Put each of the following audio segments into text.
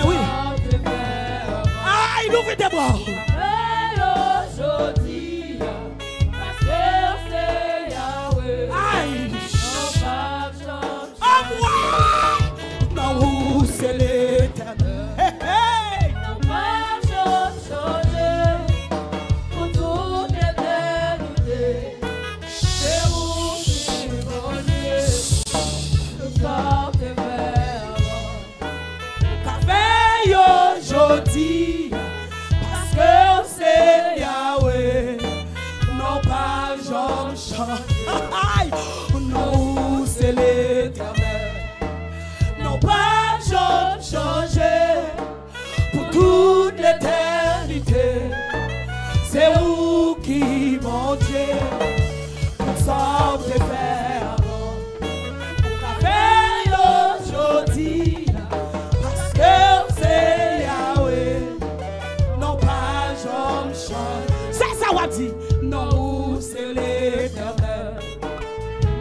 connaît, oui. Ah, il ouvre tes bras. Aïe. À moi. Non, c'est l'éternel. Hey, hey. Aujourd'hui, parce que c'est Yahweh, non pas Jean-Jean. Non, c'est l'éternel, non pas Jean-Changé, pour toute l'éternité. C'est vous qui, mon Dieu, nous sommes des frères. Pour la aujourd'hui, parce que c'est Yahweh, non pas Jean-Jean. Ça va dire, non, c'est l'éternel,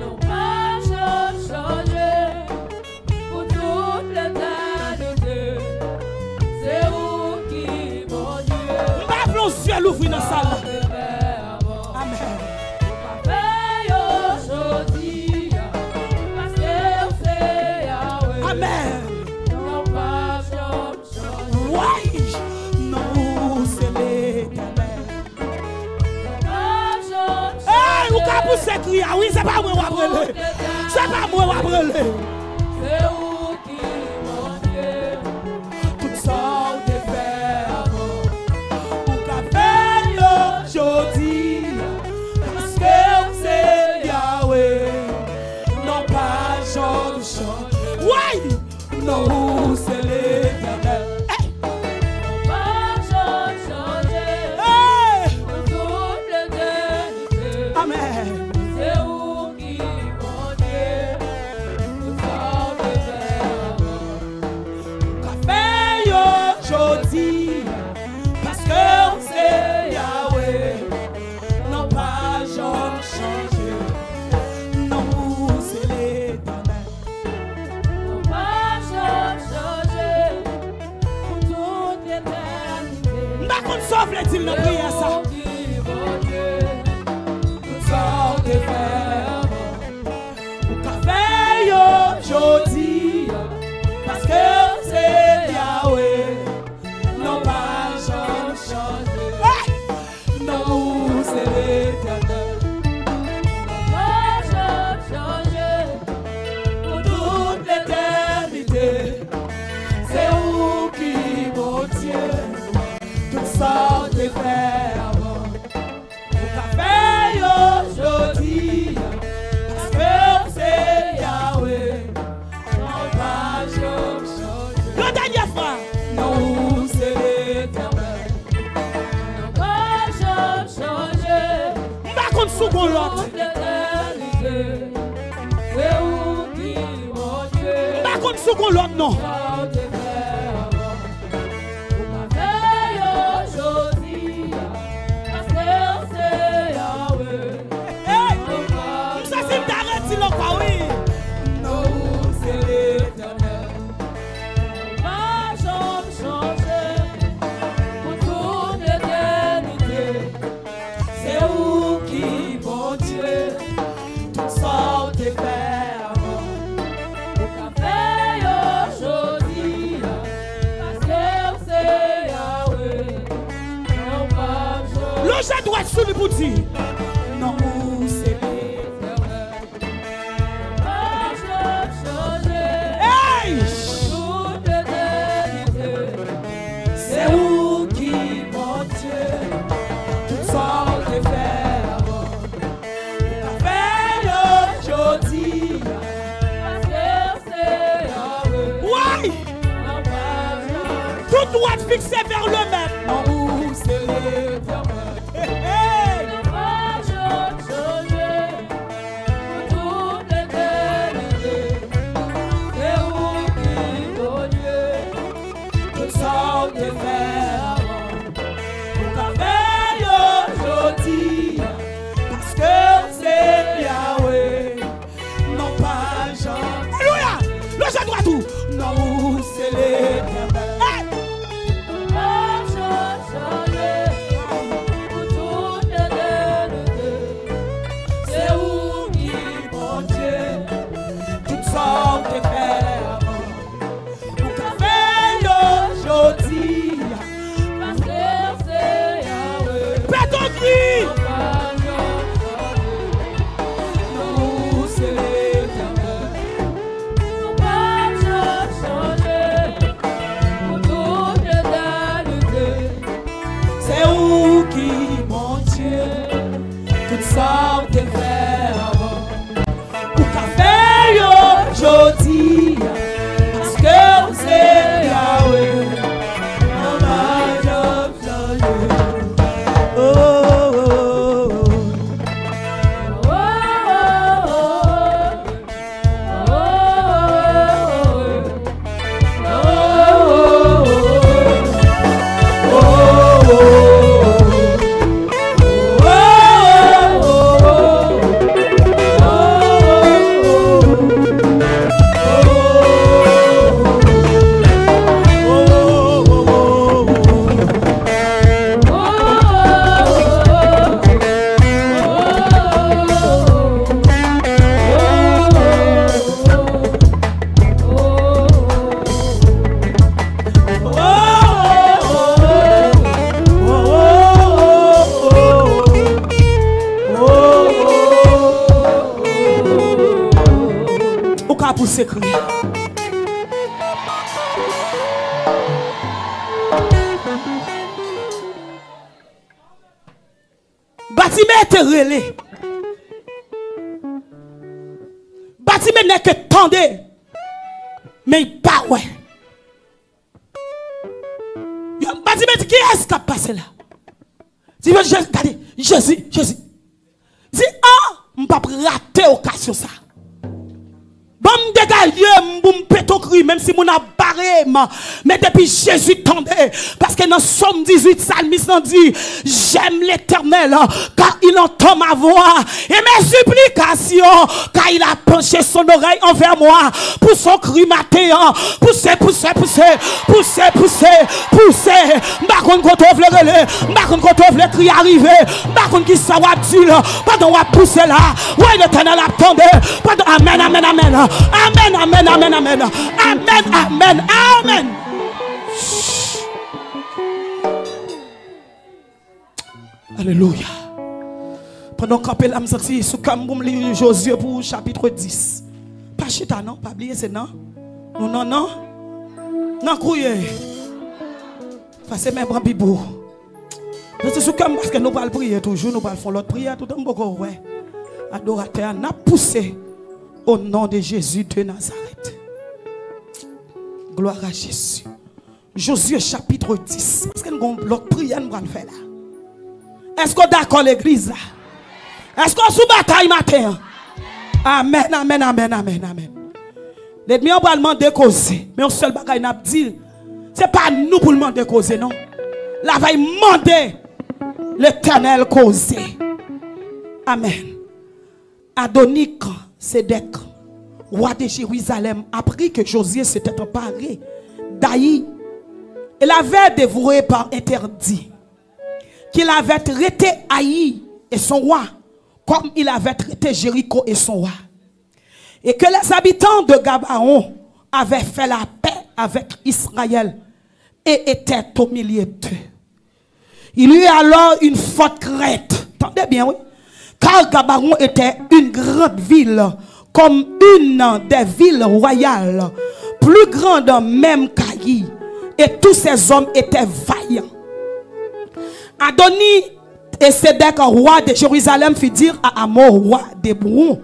non pas Jean-Changé, pour toute l'éternité. C'est vous qui, mon Dieu. M'appelons aux yeux l'ouvrir dans la salle. Amen. Non pas Jean-Jean. Ouais. Non, c'est l'éternel. Non pas Jean-Jean. Hey, vous avez poussé crier. Oui, c'est pas moi qui va brûler. C'est pas moi qui va brûler. C'est vous qui, mon Dieu. Toutes sortes de frères. Vous avez aujourd'hui. Parce que c'est Yahweh. Non pas Jean-Jean. Ouais! Non, c'est l'éternel. Hey! Non pas changer. Hey! Pour toute l'éternité. Amen. C'est vous qui, mon Dieu, nous sommes des frères. Qu'a fait aujourd'hui, parce que c'est Yahweh, non pas changer. Non, c'est l'éternel. Qu'on sauve les îles, nous prions ça. Nous sommes des frères. Pour qu'a fait aujourd'hui, parce que c'est Yahweh, non pas changer. Non, c'est l'éternel. Non pas changer. Pour toute l'éternité, c'est vous qui, mon Dieu. Sans tes frères, pour qu'a fait aujourd'hui, parce que c'est Yahweh, non pas changer. La dernière fois, non, c'est l'éternel, non pas changer. Pas contre second l'autre. C'est où qui, mon Dieu. Pas contre second l'autre, non. Je dois être sous le bouti. Non, c'est l'éternel. Pas changer. Hey! Toute l'éternité. C'est où qui, mon Dieu, toutes sortes de frères. Pour faire aujourd'hui. Parce que c'est Yahweh. Ouais! Tout doit être fixé vers le même. Non, c'est l'éternel. Parce que c'est Yahweh, non pas Jean. Alléluia! Le Jean doit tout. Non, c'est l'éternel. ça te fait avant. Ou café yo jodi, parce que c'est Yahweh. Pour s'écrire. Bâtiment est relais. Bâtiment n'est que tendez. Mais il pas ouais. Bâtiment qui est-ce qui a passé là? Dis moi regardez, Jésus. Dis on pas rater occasion ça. Bon dégager m'boum péton cri même si mon a barré mais depuis Jésus tendait parce que dans Somme 18 psalmiste dit j'aime l'Éternel car il entend ma voix et mes supplications car il a penché son oreille envers moi pour son cri matin pousser m'pa konn quand on veut relais m'pa konn quand on veut cri arriver m'pa konn qui ça va dire pendant on pousser là ouais l'Éternel attendait pendant amen. Alléluia. Pendant qu'on appelle l'âme sortie, sous comme lire Josué pour chapitre 10. Pas chita non, pas oublier c'est non. Non. Non couille. Parce même grand bibou. C'est sous comme parce que nous pas prier toujours, nous pas faire l'autre prière tout le temps ouais. Adorateur n'a poussé au nom de Jésus de Nazareth. Gloire à Jésus. Josué chapitre 10. Parce que nous avons l'autre prière nous allons faire là. Est-ce qu'on est d'accord l'église là? Est-ce qu'on sous bataille matin? Amen. L'ennemi on va demander causer. Mais on seul bagaille n'a dit. C'est pas nous pour demander causer non. La va demander l'Éternel causer. Amen. Adonik Sédek, roi de Jérusalem, apprit que Josué s'était emparé d'Aï. Il avait dévoué par interdit qu'il avait traité Aï et son roi comme il avait traité Jéricho et son roi. Et que les habitants de Gabaon avaient fait la paix avec Israël et étaient au milieu d'eux. Il y eut alors une forte crainte. Entendez bien, oui? Car Gabaon était une grande ville, comme une des villes royales, plus grande même qu'Aï, et tous ces hommes étaient vaillants. Adoni et Sédek, roi de Jérusalem, fit dire à Amon, roi d'Hébron,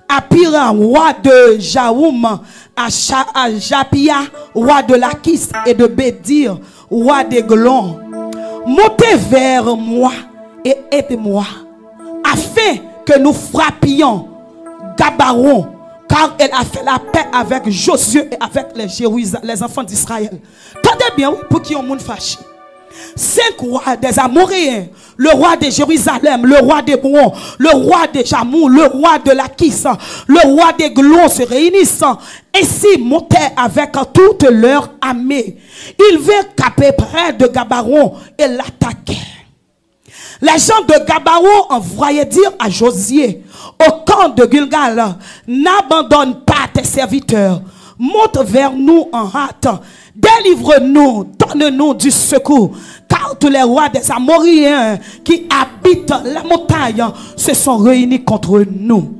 à Piran, roi de Jaoum, à Japia, roi de Lakis, et de Bédir, roi d'Eglon, montez vers moi et aidez-moi, afin que nous frappions Gabaon, car elle a fait la paix avec Josué et avec les enfants d'Israël. Tendez bien, oui, pour qui ont monde fâché. 5 rois des Amoréens, le roi de Jérusalem, le roi d'Hébron, le roi de Jamou, le roi de Lakis, le roi d'Eglon se réunissent. Ainsi montaient avec toute leur armée. Ils vinrent caper près de Gabaon et l'attaquaient. Les gens de Gabaon envoyaient dire à Josué, au camp de Gilgal, n'abandonne pas tes serviteurs, monte vers nous en hâte, délivre-nous, donne-nous du secours, car tous les rois des Amoréens qui habitent la montagne se sont réunis contre nous.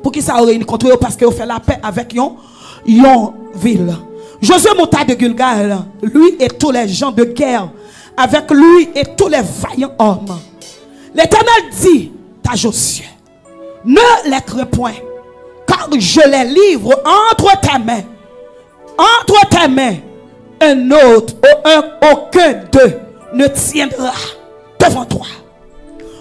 Pour qui ça a réuni contre eux? Parce qu'ils ont fait la paix avec yon ville. Josué monta de Gilgal, lui et tous les gens de guerre, avec lui et tous les vaillants hommes. L'Éternel dit à Josué, ne les crains point, car je les livre entre tes mains. Entre tes mains, un autre, aucun d'eux ne tiendra devant toi.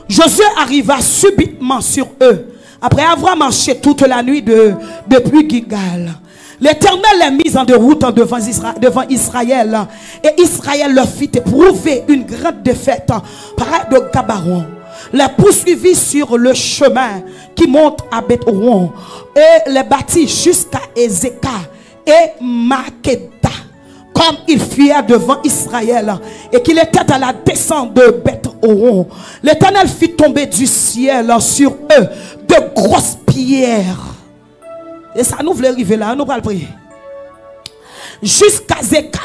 Josué arriva subitement sur eux, après avoir marché toute la nuit depuis Gilgal. L'Éternel les mit en déroute devant Israël, et Israël leur fit éprouver une grande défaite près de Gabaron. Les poursuivit sur le chemin qui monte à Beth-Horon et les battit jusqu'à Ezeka et Makeda, comme ils fuyaient devant Israël et qu'il était à la descente de Beth-Horon. L'Éternel fit tomber du ciel sur eux de grosses pierres. Et ça nous voulait arriver là, nous allons prier. Jusqu'à Zeka.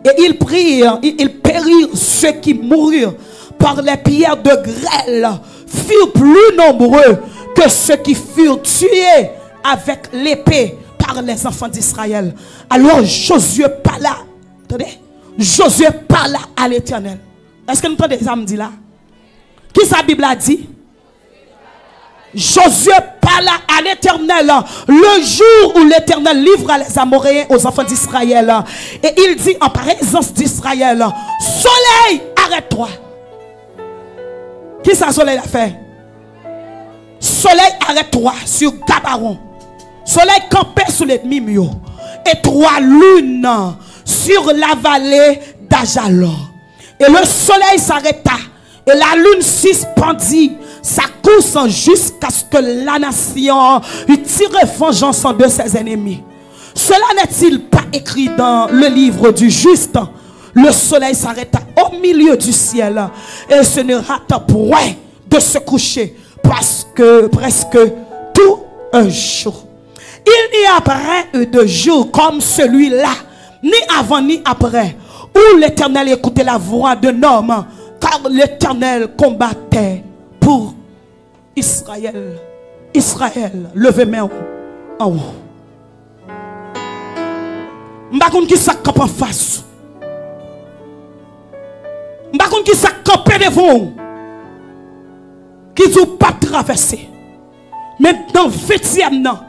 Et ils périrent ceux qui moururent par les pierres de grêle, furent plus nombreux que ceux qui furent tués avec l'épée par les enfants d'Israël. Alors Josué parla. Attendez. Josué parla à l'Éternel. Est-ce que nous entendez ça me dit là? Qui sa Bible a dit? Josué parla à l'Éternel le jour où l'Éternel livra les Amoréens aux enfants d'Israël. Et il dit en présence d'Israël: soleil, arrête-toi. Qui ça soleil a fait? Soleil, arrête-toi sur Gabaron. Soleil campé sous l'ennemi mieux. Et 3 lunes sur la vallée d'Ajalon. Et le soleil s'arrêta. Et la lune suspendit sa course jusqu'à ce que la nation eût tiré vengeance de ses ennemis. Cela n'est-il pas écrit dans le livre du juste? Le soleil s'arrêta au milieu du ciel et ce ne rata point de se coucher parce que presque tout un jour. Il n'y a pas de jour comme celui-là, ni avant ni après, où l'Éternel écoutait la voix d'un homme, car l'Éternel combattait pour Israël. Israël, levez main en haut. M'bakon qui sa camp en face. M'bakon qui sa campé devant. Qui ne pas traverser. Mais dans le 20e an,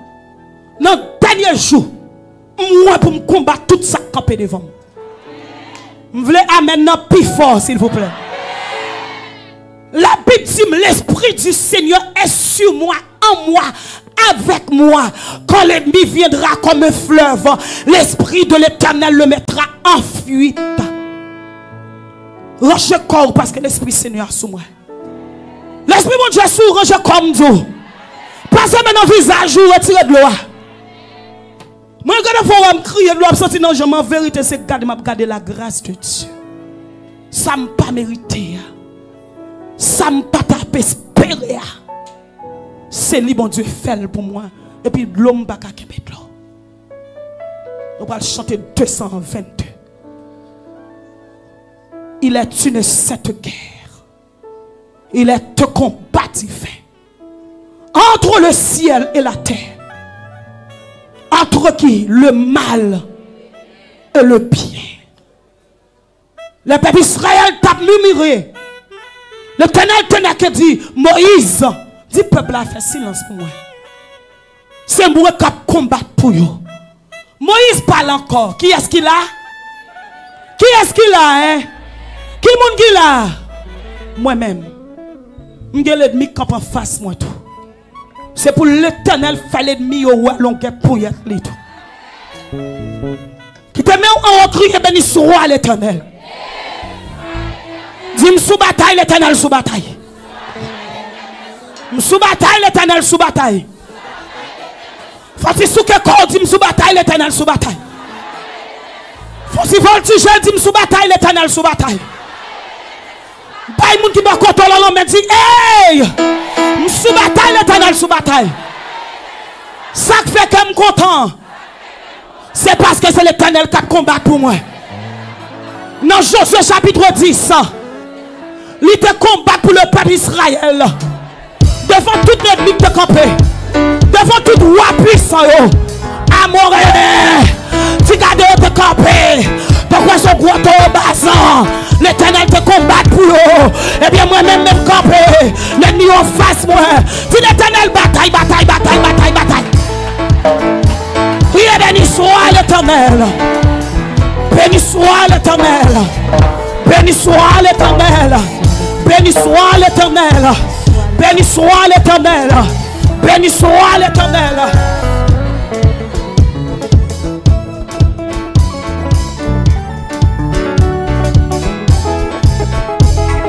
dans le dernier jour, moi pour me combattre tout ça campé devant. Je voulais amener plus fort s'il vous plaît. La Bible dit, l'Esprit du Seigneur est sur moi, en moi, avec moi. Quand l'ennemi viendra comme un fleuve, l'Esprit de l'Éternel le mettra en fuite. Range corps parce que l'Esprit Seigneur est sur moi. L'Esprit mon Dieu sur range comme Dieu. Passez maintenant le visage ou retirez de l'eau. Moi, quand je vais me crier de l'eau, je non, je m'en vérité, c'est garder la grâce de Dieu. Ça ne pas mérité. Ça ne pas espérer. C'est lui, bon Dieu, fait pour moi. Et puis, l'homme va mettre l'eau. On va chanter 222. Il est une cette guerre. Il est un combat divin. Entre le ciel et la terre. Entre qui? Le mal et le bien. Le peuple Israël t'a murmuré. L'Éternel tenait que dit, Moïse, dit peuple a fait silence pour moi. C'est moi qui combattre pour vous. Moïse parle encore. Qui est-ce qu'il a? Qui est-ce qu'il a? Hein? Qui est-ce qu'il a? Moi-même. Je suis l'ennemi qui est en face moi tout. C'est pour l'Éternel faire l'ennemi au roi longueur pour y aller tout. Qui te met en crier béni sur roi l'Éternel. Dis-moi sous bataille l'Éternel sous bataille. Sous bataille l'Éternel sous bataille. Faut-il sous que corps dis-moi sous bataille l'Éternel sous bataille. Faut-il voltiger dis-moi sous bataille l'Éternel sous bataille. Pas un monde qui doit contrôler l'homme mais dit hey! Sous bataille l'Éternel sous bataille. Ça fait que je suis content. C'est parce que c'est l'Éternel qui combat pour moi. Dans Josué chapitre 10, il te combat pour le peuple Israël. Devant tout l'ennemi qui te campé. Devant tout roi puissant. Amoré. Tu gardes te camper. Pourquoi son gros au bassin? L'Éternel te combat pour eux. Eh bien moi-même me camper. L'ennemi l'ennemi en face moi. Dis l'Éternel, bataille, bataille, bataille, bataille, bataille. Oui, béni soit l'Éternel. Béni soit l'Éternel. Béni soit l'Éternel. Béni soit l'Éternel. Béni soit l'Éternel. Béni soit l'Éternel.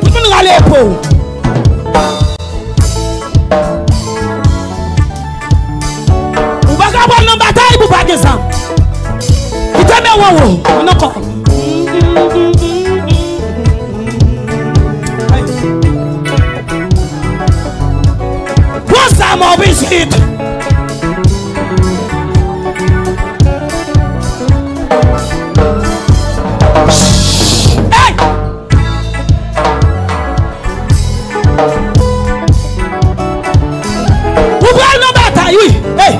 Tout le monde râle pour. Vous ne pouvez pas avoir une bataille pour pas de ça. Il te met wow. On encore. Ça m'a visite. Hey! Vous prenez nos batailles, oui. Hey!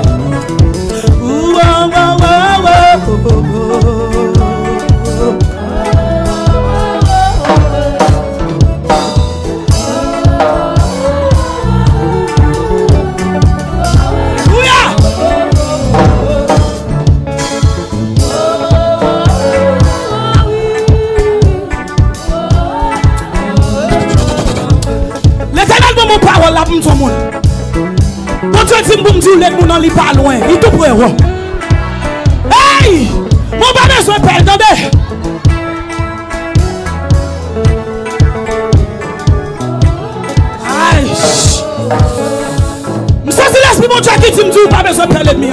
Parole là pour tout le monde. Bon Dieu dit pour me dire les gens n'ont pas loin. Il tout prêt. Hey! Mon pas besoin de perdre, attendez. Aïe! Ça c'est l'esprit mon Dieu qui dit me dire pas besoin de perdre l'ennemi.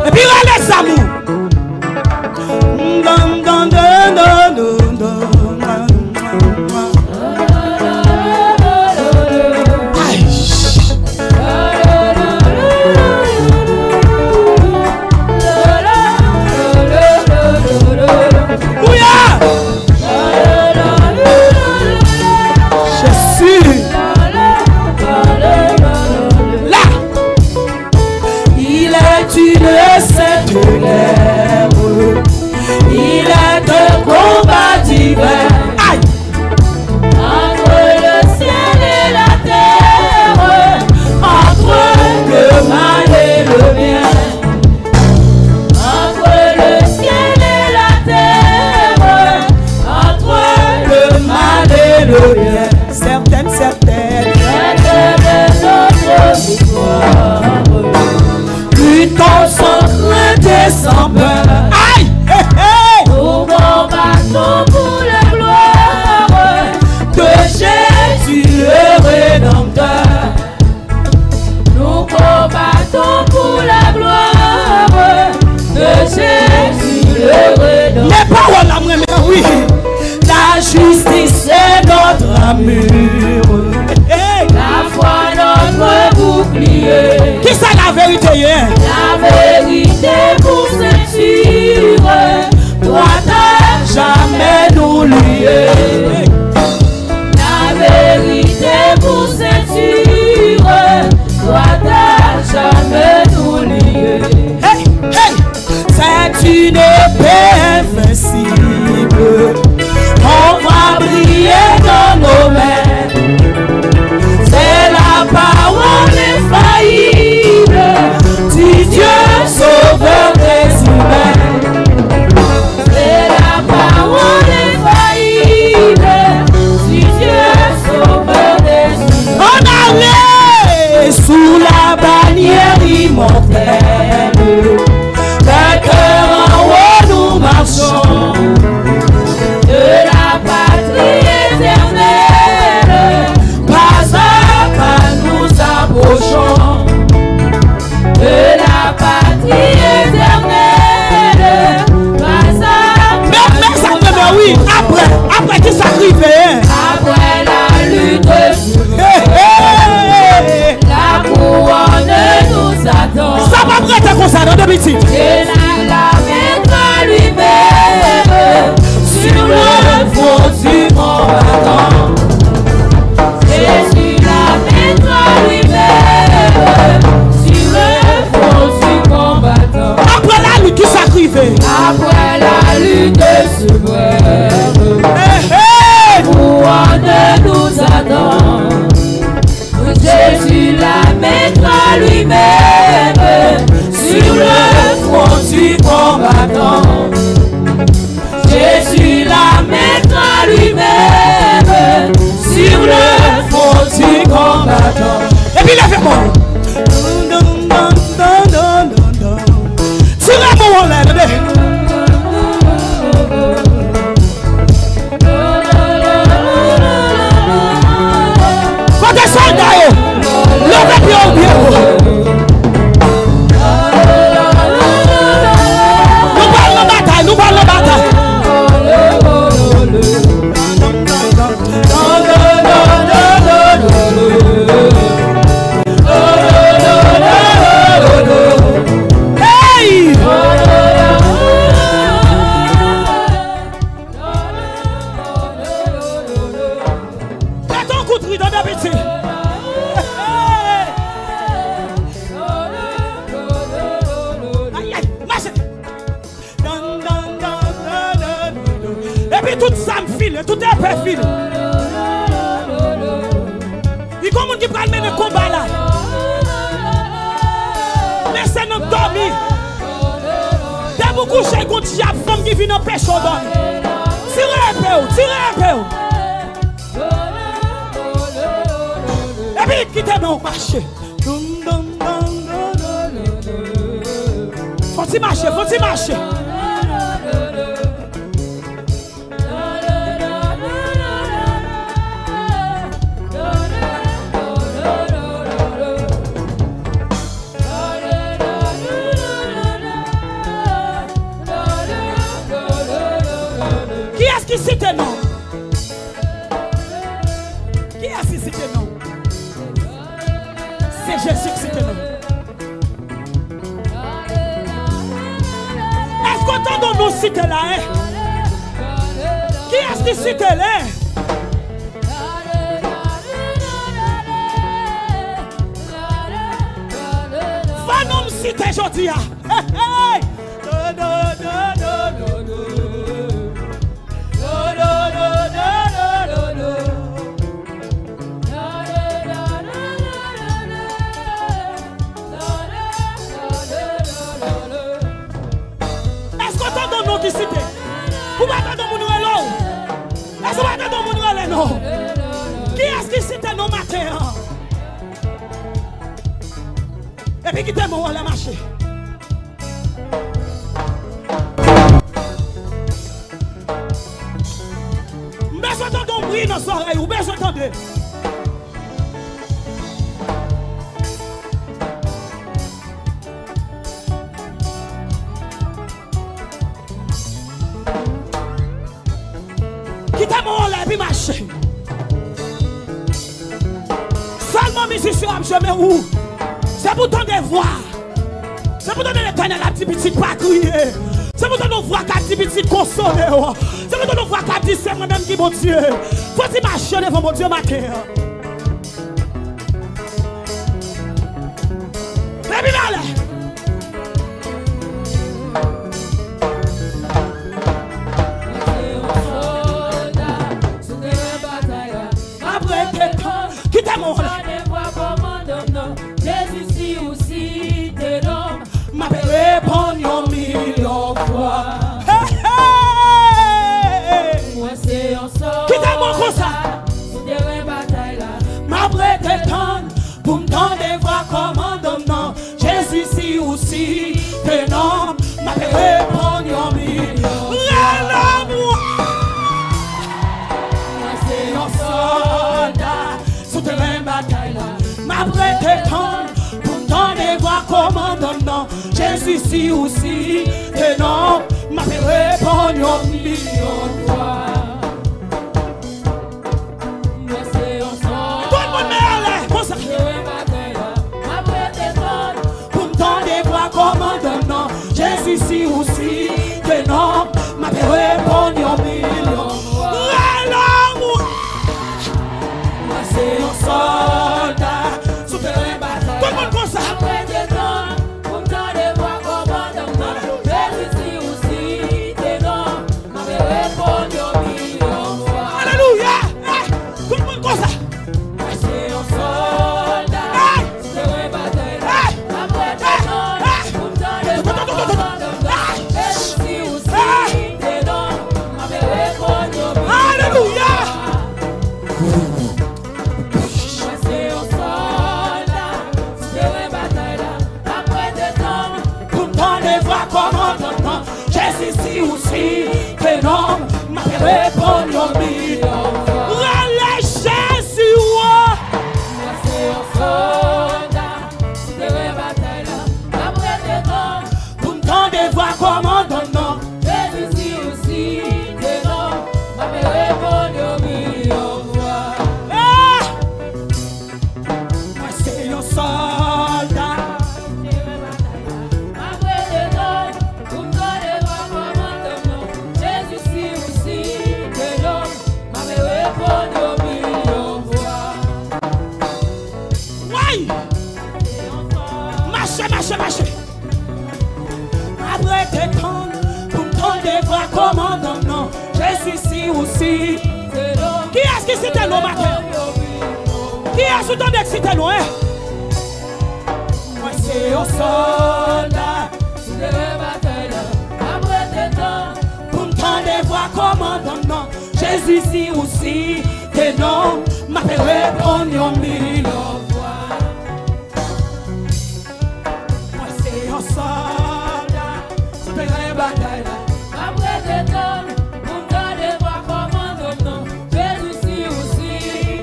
Et puis laisse amour. Il est de combat divers. Entre le ciel et la terre, entre le mal et le bien. Entre le ciel et la terre, entre le mal et le bien. Certaines. Certaines est notre victoire. Luttons sans crainte et sans peur. Aïe! Hey, hey! Nous combattons pour la gloire de Jésus le Rédempteur. Nous combattons pour la gloire de Jésus le Rédempteur. Les paroles là, oui. La justice est notre armure. Hey! La foi notre bouclier. Qui c'est la vérité? La vérité pour ceinture doit jamais nous lier. La vérité pour ceinture doit jamais nous lier. Hey, hey! C'est une épée invincible. On va briller dans nos mains. C'est la parole infaillible du Dieu sauveur des humains. C'est la parole infaillible du Dieu sauveur des humains. On allait sous la bannière immortelle. Le cœur en haut nous marchons. De la patrie éternelle, pas à pas nous approchons. De la patrie éternelle, pas à pas Mais ça me dit oui, après qui s'arrivait. après la lutte, Hey, hey! la couronne nous attend. Ça va prêter comme ça dans deux petits. Et la mettra lui-même sur le fond du combattant. Jésus la mettra lui-même sur le fond du combattant. Après la lutte qui s'arrivait. Après la lutte suprême, Hey, hey! lui-même sur le front du combattant. Jésus la mettra lui-même sur le front du combattant. Et puis lèvez-moi. Tirez-moi en l'air. Quand des soldats, levez bien au pied. Nous parlons de bataille. Hey! Fais ton coup de riz dans la petite. Aïe, aïe, marche. Et puis tout ça me file, tout est perfide. Il y a comme on qui prend le combat là. Laissez nous dormir. Dès vous couchez, il y a une femme qui vient en pêche au don. Tirez un peu, tirez un peu. Et puis quittez nous marcher. Faut-il marcher, faut-il marcher. Qui est-ce qui cite non? Qui est-ce qui cite non? C'est Jésus qui cite non. Est-ce qu'autant de nous cite là? Qui est-ce qui cite là? Va nous citer aujourd'hui. Est-ce qu'on t'entend nous qui cite? Vous m'attendez mon là? Est-ce que vous m'attendez mon là? Non. Qui est-ce qui cite nos matins? Et puis qui t'aime où la marcher? Besoin d'entendre bruit dans nos oreilles, ou besoin d'entendre. Qui t'aime où la puis marcher? Seulement musicien, je mets où? C'est pour ton devoir. C'est pour donner l'éternel à la petite pas crier. C'est pour donner voix qu'à la petite consoler. C'est pour donner voix qu'à dire c'est moi-même qui bon Dieu. Faut-il marcher devant mon Dieu matin? Et puis là. Après que qui t'a mon Jésus aussi te nomme. m'a répondre 1,000,000 fois. Moi c'est en sort. Qui t'a mon comme ça? Sur des batailles là. M'a prêté tant pour me donner voir commandement. Jésus si aussi te nomme. M'a répondre 1,000,000. Moi c'est en Soldat sur terrain bataille là. M'a prêté tant pour me donner voir commandement. Jésus si aussi te nomme. M'a répondre 1,000,000 fois. Moi c'est en sort. Tout le monde met l'air comme ça. Pour me donner voir commandement. Jésus si aussi te nomme. M'a répondre 1,000,000 fois. Moi c'est un soldat sous terrain bataille. Tout le monde comme ça. Après des temps, pour me donner voir commandement. Jésus si aussi Jésus aussi, que non, m'a répondu au milieu. Allez, Jésus, Moi c'est un soldat, si tu veux bataille là, après tes temps, pour m'entendre voir comment non. Jésus aussi, que non, m'a répondu au milieu. Ah! Moi c'est un soldat. Marchez. Après t'étendre, pour m'entendre voir comment non. Jésus ici aussi. Qui est-ce qui c'était l'homme matin? Qui est-ce qui t'en excité nous, hein? Moi c'est un soldat. Après tes temps, pour m'entendre voir comment non. Jésus ici aussi. Que non, m'a fait répondre au milieu. Soldat, c'est une bataille. Après tes temps, pour t'aller voir comment non. Jésus aussi,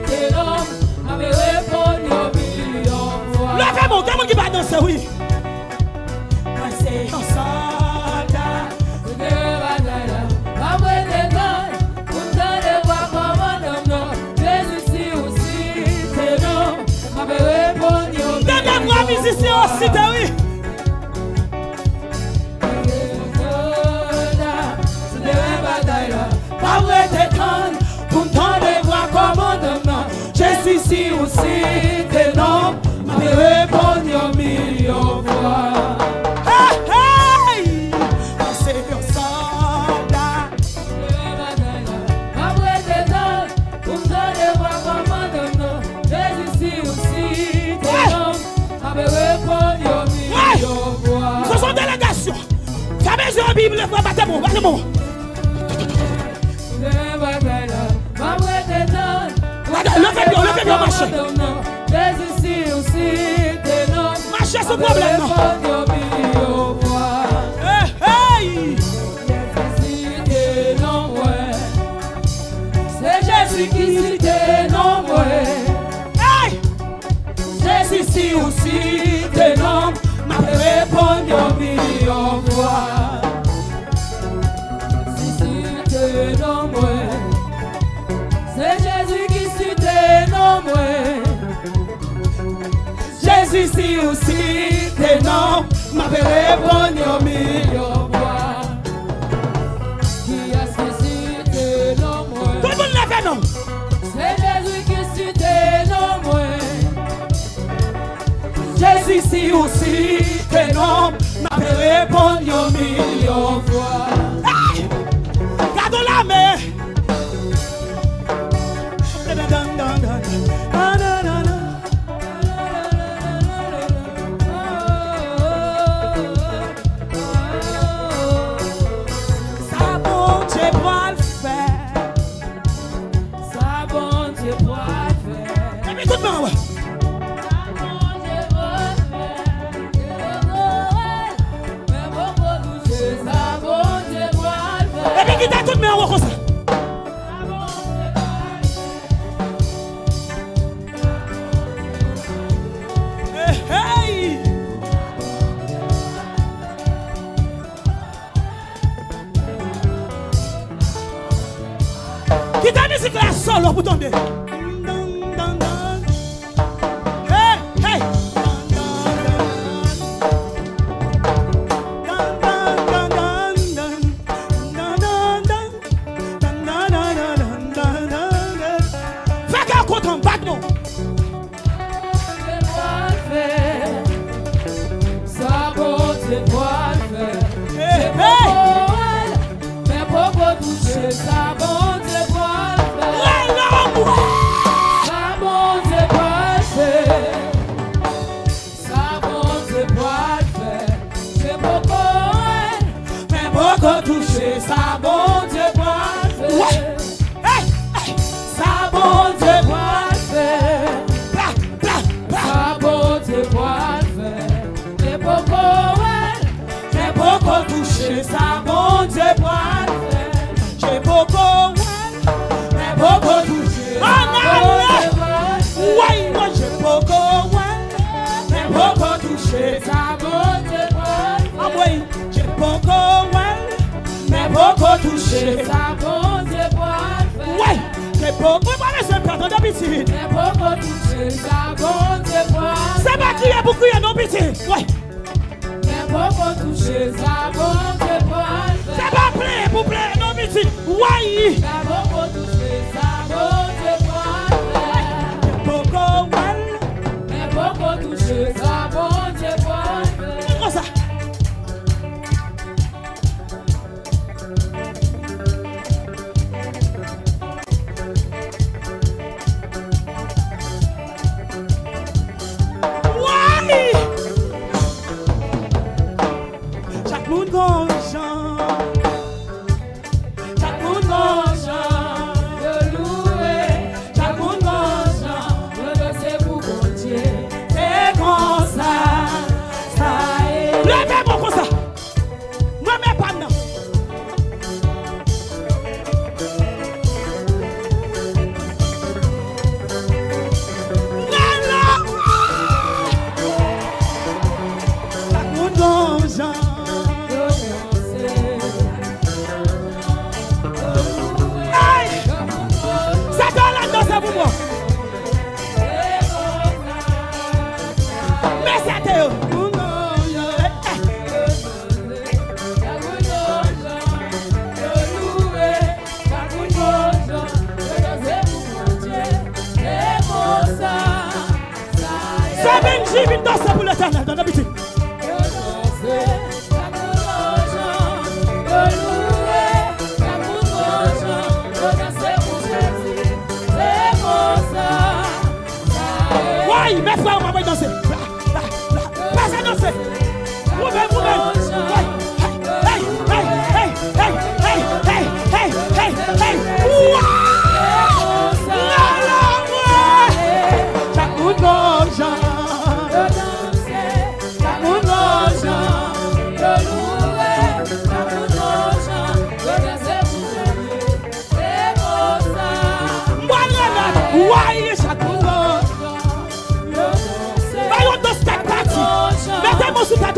t'es l'homme, m'avait répondu au milieu. Levez mon cœur, qui va danser, oui. Moi, c'est un soldat. C'est une bataille. Après tes temps, pour t'aller voir comment non. Jésus aussi, t'es l'homme, m'avait répondu au milieu. Donnez moi musicien aussi, oui. Après t'étendre, pour t'entendre voir comment demain. Jésus ici aussi, tes noms, m'a répondu au milieu. Hey! C'est un soldat. Après t'étendre, pour t'entendre voir comment demain. Jésus ici aussi, tes noms, m'a répondu au milieu. Ce sont délégations. Fermez la Bible, battez-moi, battez-moi. Levez bien, marchez. Jésus aussi, t'es non. Marchez ce problème. Hey! Jésus t'es non, ouais. C'est Jésus qui t'es non, ouais. Hey! Jésus ici aussi, t'es non. M'a répondu au milieu. C'est Jésus qui suit tes noms, ouais. Jésus ici aussi, tes noms, m'avait répondu au milieu. Qui a suit tes noms, ouais. Tout le monde lève non. C'est Jésus qui suit tes noms, ouais. Jésus ici aussi, tes noms, m'avait répondu au milieu. Hey! Gardons la main. Ça bon Dieu pour le faire. Ça bon Dieu pour le faire. Mais tout le monde, ouais. Ça bon Dieu pour le faire. Mais beaucoup toucher. Ça bon Dieu pour le faire. Et puis qui t'a tout le monde comme ça. Hey! Qui t'a musique là solo pour tomber? Hey! Hey! Fais qu'un content, bat-moi! Ça bon Dieu pour le faire. Hey! Mais pourquoi toucher? Ça bon Dieu pour le faire. Ça bon Dieu pour le faire. Ça bon Dieu pour le faire. C'est pourquoi. Mais pourquoi toucher? Ça bon Dieu pour le faire. Hey! Hey! Ça bon Dieu pour le faire. Ça bon Dieu pour le faire. C'est pourquoi. Mais pourquoi toucher? Ça bon Dieu pour toucher. Ça bon Dieu pour faire. Ouais, c'est beau. Vous parlez ce pardon d'habitude. Mais beaucoup toucher. Ça bon Dieu pour faire. Ça va crier beaucoup, il y a non pitié. Ouais. Mais beaucoup toucher. Ça bon Dieu pour faire. Ça va plaire, pour plaire, non pitié. Ouais. Ça beaucoup toucher. Ça bon Dieu pour faire. Beaucoup, well. Mais beaucoup toucher. Ça bon Dieu pour faire. Comme ça. Chaque monde gonjan, chaque monde gonjan, De louer. chaque monde gonjan, De danser pour bon Dieu. c'est comme ça, ça est. Levez-moi comme ça. Moi, mais pas non. Chaque monde gonjan. Ça doit la danse pour moi. Mais c'était eux. Ça vient de danser pour l'éternel dans l'habitude. Oui, mes frères, on va danser. Pas à danser. Vous-même, vous-même. Hey, hey, hey, hey, hey, hey, hey, hey, hey, hey. Chaque monde gonjan. Chaque monde gonjan. Oui, chaque monde gonjan. Mettez-moi sous ta